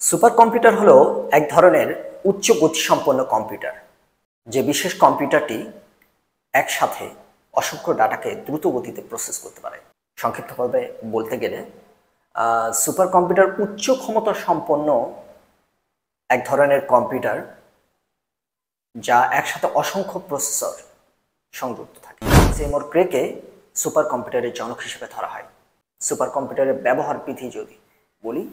Super computer হলো এক ধরনের উচ্চ গতিসম্পন্ন কম্পিউটার, যে বিশেষ কম্পিউটারটি একসাথে অসংখ্য ডাটাকে দ্রুত গতিতে প্রসেস করতে পারে। সংক্ষিপ্তভাবে বলতে গেলে সুপার কম্পিউটার উচ্চ ক্ষমতা সম্পন্ন এক ধরনের কম্পিউটার যা একসাথে অসংখ্য প্রসেসর সংযুক্ত থাকে। সেমোর ক্রেকে সুপার কম্পিউটারের জনক হিসেবে ধরা হয়। সুপার কম্পিউটারের ব্যবহার বিধি যদি বলি,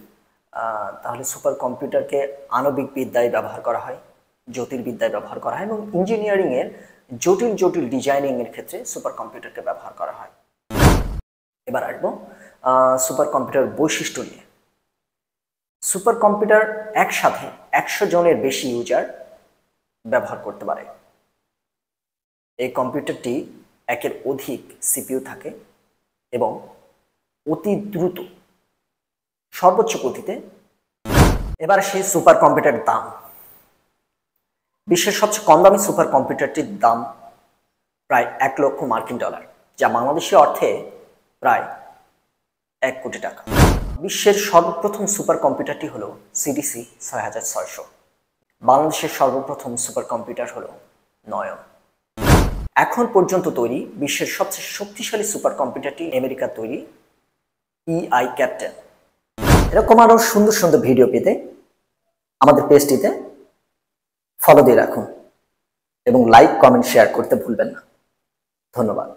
তাহলে সুপার কম্পিউটারকে আণবিক বিদ্যায় ব্যবহার করা হয়, জ্যোতির্বিদ্যায় ব্যবহার করা হয় এবং ইঞ্জিনিয়ারিংয়ের জটিল জটিল ডিজাইনিংয়ের ক্ষেত্রে সুপার কম্পিউটারকে ব্যবহার করা হয়। এবার আসবো সুপার কম্পিউটার বৈশিষ্ট্য নিয়ে। সুপার কম্পিউটার একসাথে 100 জনের বেশি ইউজার ব্যবহার করতে পারে। এই কম্পিউটারটি একের অধিক সিপিইউ থাকে এবং অতি দ্রুত সর্বোচ্চ গতিতে। এবার সেই সুপার কম্পিউটারের দাম। বিশ্বের সবচেয়ে কম দামি সুপার কম্পিউটারটির দাম প্রায় $1,00,000, যা বাংলাদেশি অর্থে প্রায় 1 কোটি টাকা। বিশ্বের সর্বপ্রথম সুপার কম্পিউটারটি হলো সিডিসি 6600। বাংলাদেশের সর্বপ্রথম সুপার কম্পিউটার হলো নয়ন। এখন পর্যন্ত তৈরি বিশ্বের সবচেয়ে শক্তিশালী সুপার কম্পিউটারটি আমেরিকার তৈরি EI ক্যাপ্টেন। এরকম আরো সুন্দর সুন্দর ভিডিও পেতে আমাদের পেজটিতে ফলো দিয়ে রাখুন এবং লাইক, কমেন্ট, শেয়ার করতে ভুলবেন না। ধন্যবাদ।